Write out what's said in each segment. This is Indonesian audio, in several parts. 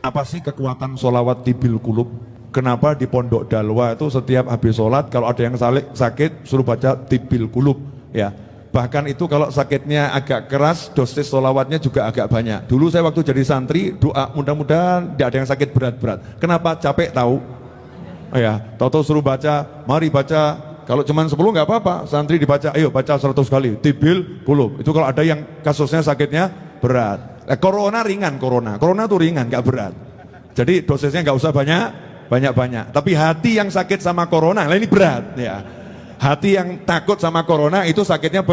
Apa sih kekuatan sholawat tibil kulub? Kenapa di Pondok Dalwa itu setiap habis sholat kalau ada yang sakit suruh baca tibil kulub ya. Bahkan itu kalau sakitnya agak keras dosis sholawatnya juga agak banyak. Dulu saya waktu jadi santri doa mudah-mudahan tidak ada yang sakit berat-berat. Kenapa? Capek tahu. Ya, tahu-tahu suruh baca, mari baca. Kalau cuma 10 nggak apa-apa, santri dibaca, ayo baca 100 kali tibil kulub. Itu kalau ada yang kasusnya sakitnya berat. Corona ringan, corona tuh ringan, nggak berat. Jadi dosisnya nggak usah banyak-banyak. Tapi hati yang sakit sama corona, nah ini berat ya. Hati yang takut sama corona itu sakitnya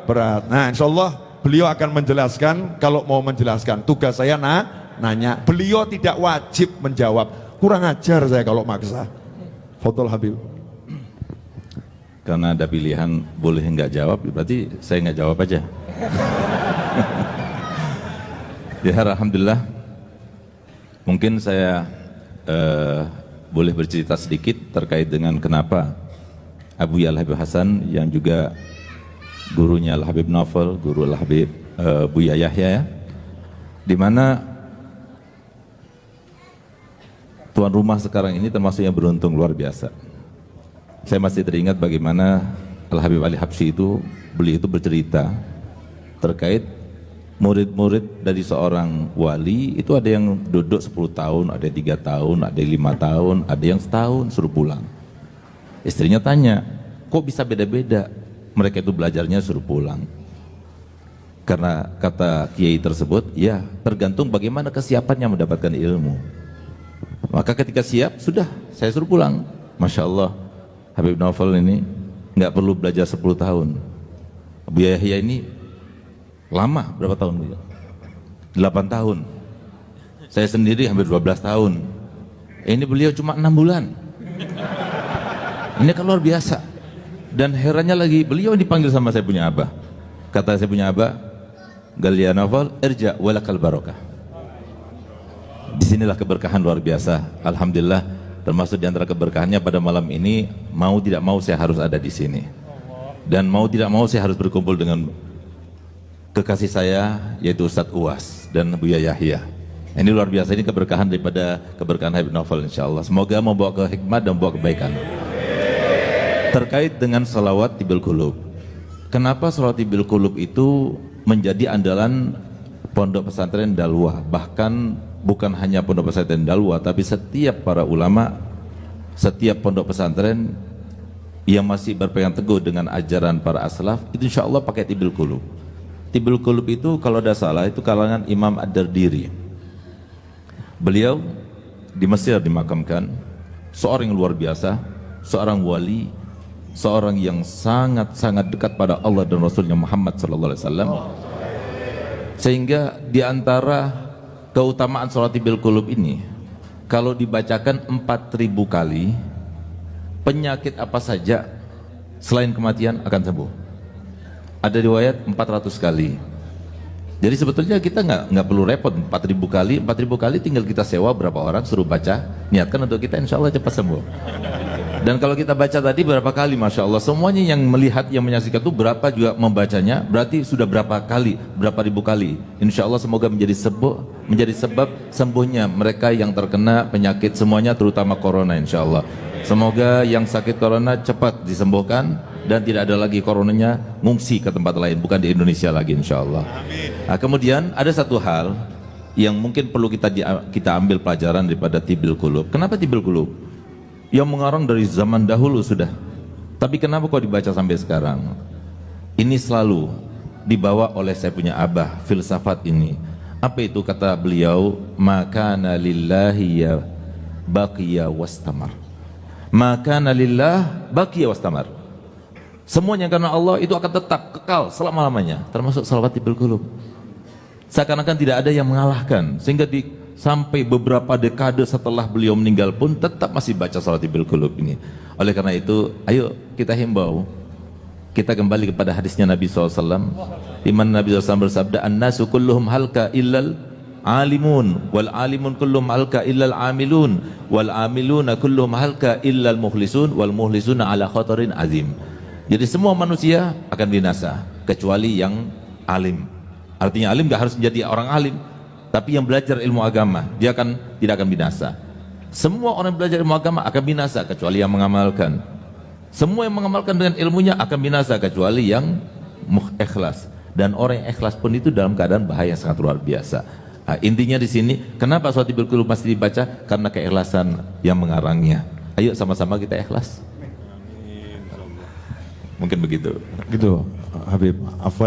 berat. Nah, insya Allah beliau akan menjelaskan. Kalau mau menjelaskan, tugas saya nanya. Beliau tidak wajib menjawab. Kurang ajar saya kalau maksa. Fadhol Habib. Karena ada pilihan boleh nggak jawab, berarti saya nggak jawab aja. Ya, alhamdulillah. Mungkin saya boleh bercerita sedikit terkait dengan kenapa Abu Al-Habib Hasan yang juga gurunya Al-Habib Naufal, guru Al-Habib Buya Yahya ya, di mana tuan rumah sekarang ini termasuk yang beruntung luar biasa. Saya masih teringat bagaimana Al-Habib Ali Habsyi itu, beliau itu bercerita terkait murid-murid dari seorang wali itu ada yang duduk 10 tahun, ada yang 3 tahun, ada yang 5 tahun, ada yang setahun suruh pulang. Istrinya tanya, kok bisa beda-beda? Mereka itu belajarnya suruh pulang. Karena kata kiai tersebut, ya tergantung bagaimana kesiapannya mendapatkan ilmu. Maka ketika siap, sudah saya suruh pulang. Masya Allah, Habib Naufal ini nggak perlu belajar 10 tahun. Abu Yahya ini lama, berapa tahun beliau? 8 tahun. Saya sendiri hampir 12 tahun. Ini beliau cuma 6 bulan. Ini kan luar biasa. Dan herannya lagi, beliau dipanggil sama saya punya abah. Kata saya punya abah, Galia Naufal, irja walakal barokah. Disinilah keberkahan luar biasa. Alhamdulillah, termasuk di antara keberkahannya pada malam ini, mau tidak mau saya harus ada di sini. Dan mau tidak mau saya harus berkumpul dengan kekasih saya, yaitu Ustadz Uwas dan Buya Yahya. Ini luar biasa, ini keberkahan daripada keberkahan Habib Naufal insyaAllah. Semoga membawa ke hikmah dan membawa kebaikan. Terkait dengan salawat tibil kulub, kenapa salawat tibil kulub itu menjadi andalan pondok pesantren Dalwa? Bahkan bukan hanya pondok pesantren Dalwa, tapi setiap para ulama, setiap pondok pesantren yang masih berpegang teguh dengan ajaran para aslaf, itu insya Allah pakai tibil kulub. Tibil kulub itu kalau tidak salah itu kalangan Imam Ad-Dardiri. Beliau di Mesir dimakamkan, seorang yang luar biasa, seorang wali, seorang yang sangat-sangat dekat pada Allah dan Rasulnya Muhammad SAW. Sehingga di antara keutamaan salat tibil kulub ini, kalau dibacakan 4.000 kali, penyakit apa saja selain kematian akan sembuh. Ada riwayat 400 kali. Jadi sebetulnya kita nggak perlu repot 4.000 kali tinggal kita sewa berapa orang suruh baca, niatkan untuk kita, insya Allah cepat sembuh. Dan kalau kita baca tadi berapa kali, masya Allah, semuanya yang melihat, yang menyaksikan itu berapa juga membacanya, berarti sudah berapa kali, berapa ribu kali. Insya Allah semoga menjadi sebab sembuhnya mereka yang terkena penyakit semuanya, terutama corona insya Allah. Semoga yang sakit corona cepat disembuhkan dan tidak ada lagi coronanya ngungsi ke tempat lain, bukan di Indonesia lagi insya Allah. Nah, kemudian ada satu hal yang mungkin perlu kita ambil pelajaran daripada tibil kulub. Kenapa tibil kulub? Yang mengarang dari zaman dahulu sudah, tapi kenapa kok dibaca sampai sekarang? Ini selalu dibawa oleh saya punya abah, filsafat ini. Apa itu kata beliau? Makana lillahi ya baqiya wastamar. Makana lillah baqiya wastamar. Semuanya karena Allah itu akan tetap kekal selama-lamanya, termasuk salawat tibil kulub. Seakan-akan tidak ada yang mengalahkan, sehingga sampai beberapa dekade setelah beliau meninggal pun tetap masih baca salat tibil kulub ini. Oleh karena itu, ayo kita himbau, kita kembali kepada hadisnya Nabi SAW, di mana Nabi SAW bersabda, an-nasu kulluhum halka illal alimun, wal alimun kulluhum halka illal amilun, wal amiluna kulluhum halka illal mukhlisun, wal mukhlisuna ala khatarin azim. Jadi semua manusia akan binasa kecuali yang alim. Artinya alim gak harus menjadi orang alim, Tapi yang belajar ilmu agama, dia tidak akan binasa. Semua orang yang belajar ilmu agama akan binasa kecuali yang mengamalkan. Semua yang mengamalkan dengan ilmunya akan binasa kecuali yang ikhlas. Dan orang yang ikhlas pun itu dalam keadaan bahaya yang sangat luar biasa. Nah, intinya di sini, kenapa sholat tibil qulub mesti dibaca? Karena keikhlasan yang mengarangnya. Ayo sama-sama kita ikhlas. Mungkin begitu. Gitu, Habib. Afwan.